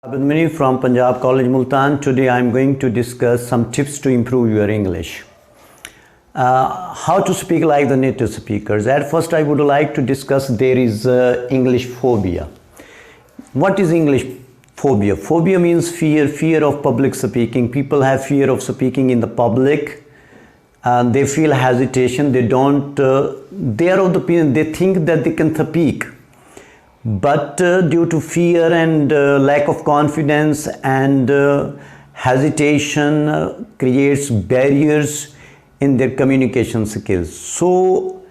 Abid Muneer from Punjab College Multan. Today I am going to discuss some tips to improve your English. How to speak like the native speakers. At first I would like to discuss there is English phobia. What is English phobia? Phobia means fear of public speaking. People have fear of speaking in the public. They feel hesitation. They are of the opinion, they think that they can speak. But due to fear and lack of confidence and hesitation creates barriers in their communication skills. So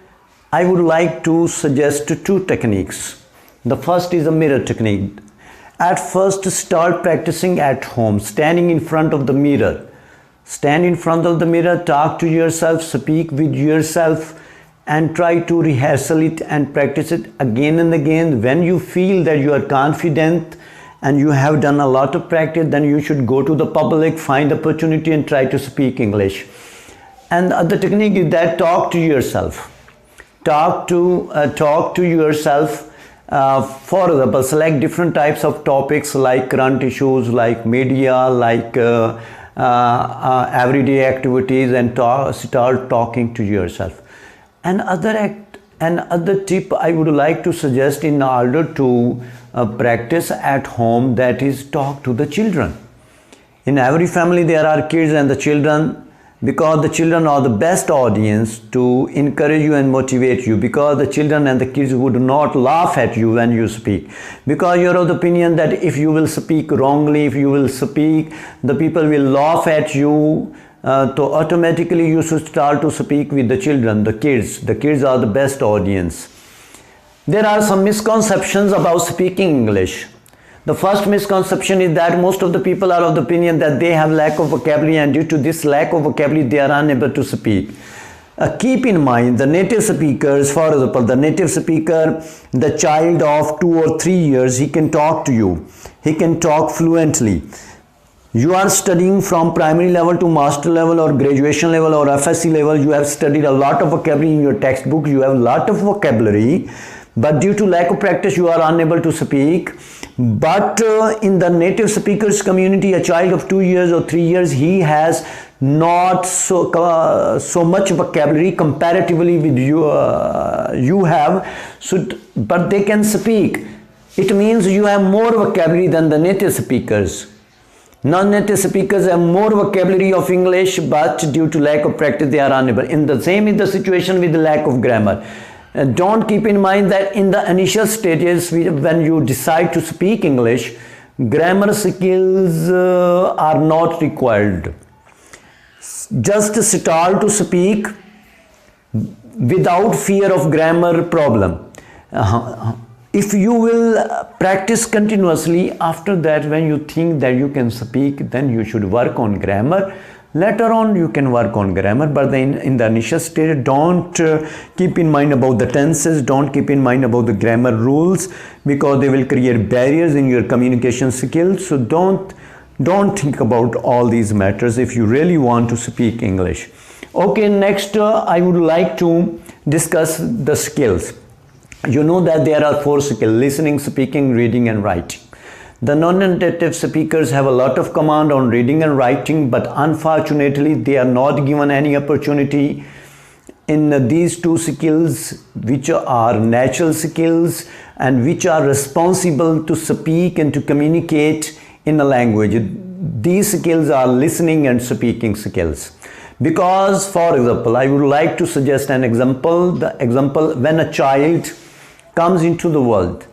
I would like to suggest two techniques. The first is a mirror technique. At first, start practicing at home, standing in front of the mirror. Stand in front of the mirror, talk to yourself, speak with yourself, and try to rehearsal it and practice it again and again. When you feel that you are confident and you have done a lot of practice, then you should go to the public, find opportunity and try to speak English. And the technique is that talk to yourself. Talk to yourself. For example, select different types of topics like current issues, like media, like everyday activities, and start talking to yourself. Another tip I would like to suggest in order to practice at home, that is talk to the children. In every family there are kids and the children, because the children are the best audience to encourage you and motivate you, because the children and the kids would not laugh at you when you speak, because you're of the opinion that if you will speak wrongly, if you will speak, the people will laugh at you. So automatically you should start to speak with the children, the kids. The kids are the best audience. There are some misconceptions about speaking English. The first misconception is that most of the people are of the opinion that they have lack of vocabulary, and due to this lack of vocabulary they are unable to speak. Keep in mind the native speakers. For example, the native speaker, the child of 2 or 3 years, he can talk to you. He can talk fluently. You are studying from primary level to master level or graduation level or FSc level. You have studied a lot of vocabulary in your textbook. You have a lot of vocabulary, but due to lack of practice you are unable to speak. But in the native speakers community, a child of 2 years or 3 years, he has not so much vocabulary comparatively with you have, but they can speak. It means you have more vocabulary than the native speakers. Non-native speakers have more vocabulary of English, but due to lack of practice they are unable. In the same is the situation with the lack of grammar. Don't keep in mind that in the initial stages, when you decide to speak English, grammar skills are not required. Just start to speak without fear of grammar problem. If you will practice continuously, after that when you think that you can speak, then you should work on grammar. Later on you can work on grammar, but then in the initial stage don't keep in mind about the tenses, don't keep in mind about the grammar rules, because they will create barriers in your communication skills. So don't think about all these matters if you really want to speak English. Okay, next I would like to discuss the skills. You know that there are 4 skills: listening, speaking, reading and writing. The non-native speakers have a lot of command on reading and writing, but unfortunately they are not given any opportunity in these 2 skills, which are natural skills and which are responsible to speak and to communicate in a language. These skills are listening and speaking skills. Because, for example, I would like to suggest an example. The example, when a child comes into the world,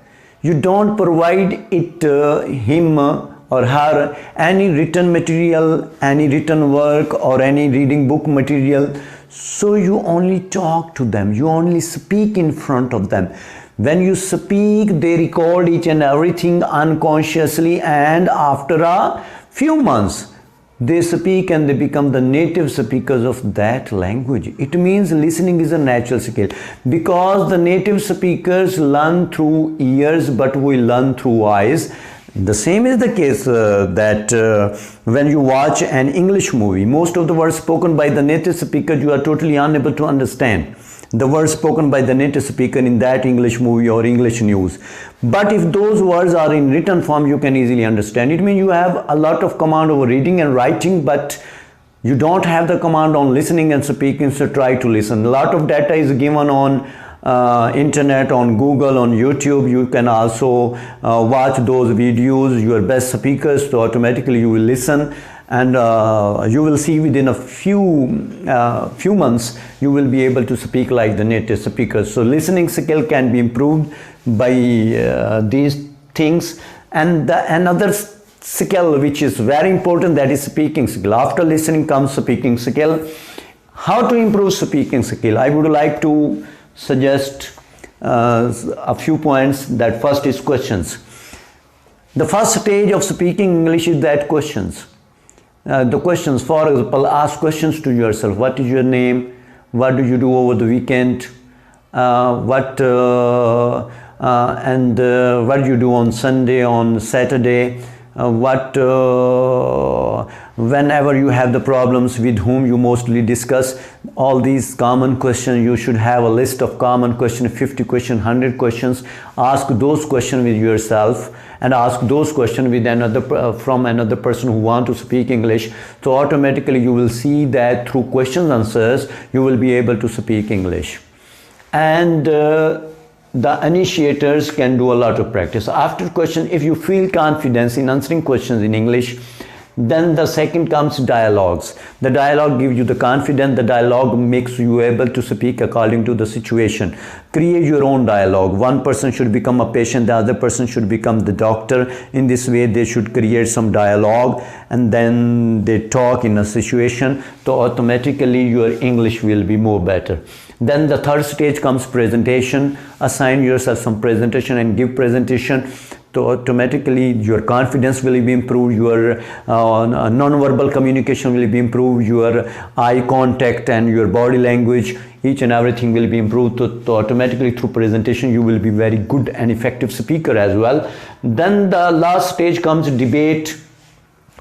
you don't provide him or her any written material, any written work or any reading book material. So you only talk to them, you only speak in front of them. When you speak, they record each and everything unconsciously, and after a few months they speak and they become the native speakers of that language. It means listening is a natural skill, because the native speakers learn through ears, but we learn through eyes. The same is the case that when you watch an English movie, most of the words spoken by the native speakers you are totally unable to understand. the words spoken by the native speaker in that English movie or English news. But if those words are in written form, you can easily understand. It means you have a lot of command over reading and writing, but you don't have the command on listening and speaking, so try to listen. A lot of data is given on internet, on Google, on YouTube. You can also watch those videos, your best speakers, so automatically you will listen, and you will see within a few months you will be able to speak like the native speakers. So listening skill can be improved by these things. And another skill which is very important, that is speaking skill. After listening comes speaking skill. How to improve speaking skill? I would like to suggest a few points. That first is questions. The first stage of speaking English is that questions. The questions, for example, ask questions to yourself. What is your name? What do you do over the weekend? What do you do on Sunday, on Saturday? Whenever you have the problems, with whom you mostly discuss. All these common questions, you should have a list of common questions, 50 questions, 100 questions. Ask those questions with yourself, and ask those questions with from another person who want to speak English. So automatically you will see that through questions and answers you will be able to speak English. And the initiators can do a lot of practice. After question, if you feel confidence in answering questions in English, then the second comes dialogues. The dialogue gives you the confidence. The dialogue makes you able to speak according to the situation. Create your own dialogue. One person should become a patient, the other person should become the doctor. In this way they should create some dialogue, and then they talk in a situation, so automatically your English will be more better. Then the third stage comes presentation. Assign yourself some presentation and give presentation. So automatically your confidence will be improved, your non-verbal communication will be improved, your eye contact and your body language, each and everything will be improved. So automatically through presentation you will be very good and effective speaker as well. Then the last stage comes debate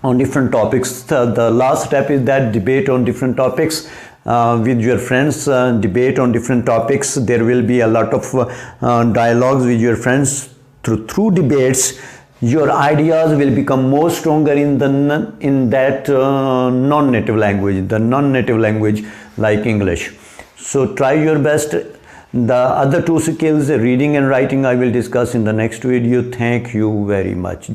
on different topics. The last step is that debate on different topics. With your friends, debate on different topics. There will be a lot of dialogues with your friends. Through debates, your ideas will become more stronger in that non-native language, like English. So try your best. The other two skills, reading and writing, I will discuss in the next video. Thank you very much.